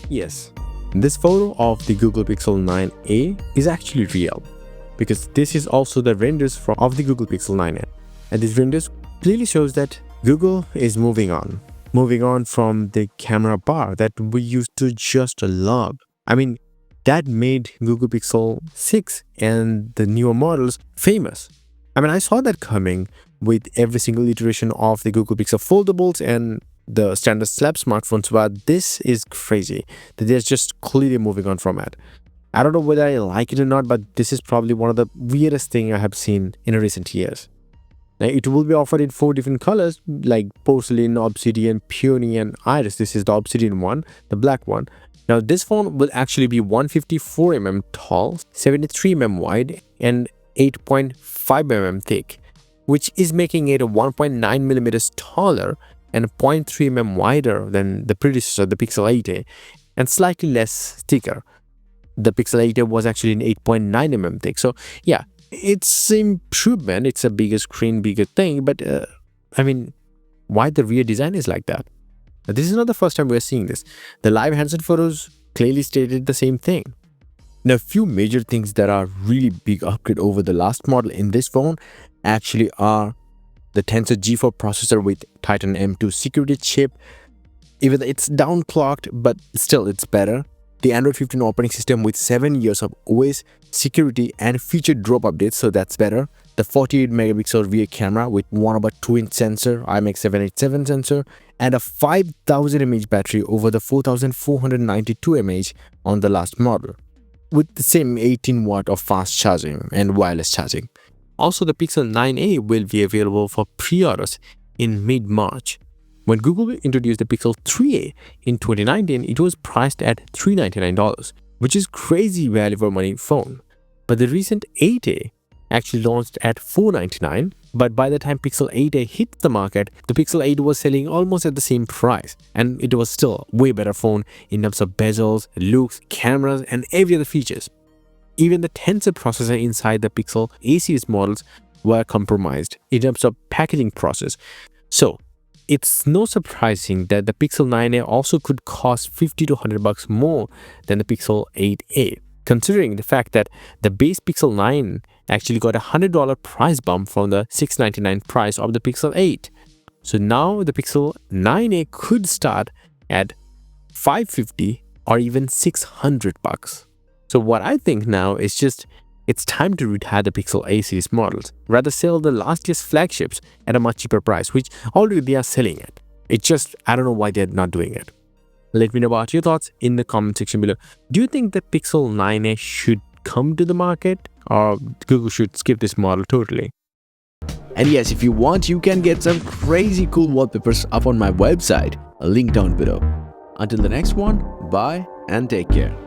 Yes, this photo of the Google Pixel 9a is actually real, because this is also the renders of the Google Pixel 9a. And these renders clearly shows that Google is moving on from the camera bar that we used to just love. I mean, that made Google Pixel 6 and the newer models famous. I mean, I saw that coming with every single iteration of the Google Pixel foldables and the standard slab smartphones, but this is crazy that they're just clearly moving on from it. I don't know whether I like it or not, but this is probably one of the weirdest things I have seen in recent years. Now, it will be offered in 4 different colors like porcelain, obsidian, peony, and iris. This is the obsidian one, the black one. Now, this phone will actually be 154mm tall, 73mm wide, and 8.5mm thick, which is making it 1.9mm taller and 0.3mm wider than the predecessor, the Pixel 8a, and slightly less thicker. The Pixel 8a was actually an 8.9mm thick. So yeah, it's improvement. It's a bigger screen, bigger thing. But I mean, why the rear design is like that? Now, this is not the first time we're seeing this. The live handset photos clearly stated the same thing. Now, a few major things that are really big upgrade over the last model in this phone actually are the Tensor G4 processor with Titan M2 security chip. Even though it's downclocked, but still it's better. The Android 15 operating system with 7 years of OS, security, and feature drop updates, so that's better. The 48 megapixel rear camera with 1/2-inch sensor, IMX787 sensor, and a 5000 mAh battery over the 4492 mAh on the last model, with the same 18 watt of fast charging and wireless charging. Also, the Pixel 9a will be available for pre-orders in mid-March. When Google introduced the Pixel 3a in 2019, it was priced at $399, which is crazy value for money phone. But the recent 8a actually launched at $499, but by the time Pixel 8a hit the market, the Pixel 8 was selling almost at the same price, and it was still a way better phone in terms of bezels, looks, cameras, and every other features. Even the Tensor processor inside the Pixel A series models were compromised in terms of packaging process. So it's no surprising that the Pixel 9a also could cost $50 to $100 more than the Pixel 8a, considering the fact that the base Pixel 9 actually got a $100 price bump from the $699 price of the Pixel 8. So now the Pixel 9a could start at $550 or even $600. So what I think now is just it's time to retire the Pixel A series models, rather sell the last year's flagships at a much cheaper price, which already they are selling at. It's just, I don't know why they're not doing it. Let me know about your thoughts in the comment section below. Do you think the Pixel 9a should come to the market, or Google should skip this model totally? And yes, if you want, you can get some crazy cool wallpapers up on my website, a link down below. Until the next one, bye and take care.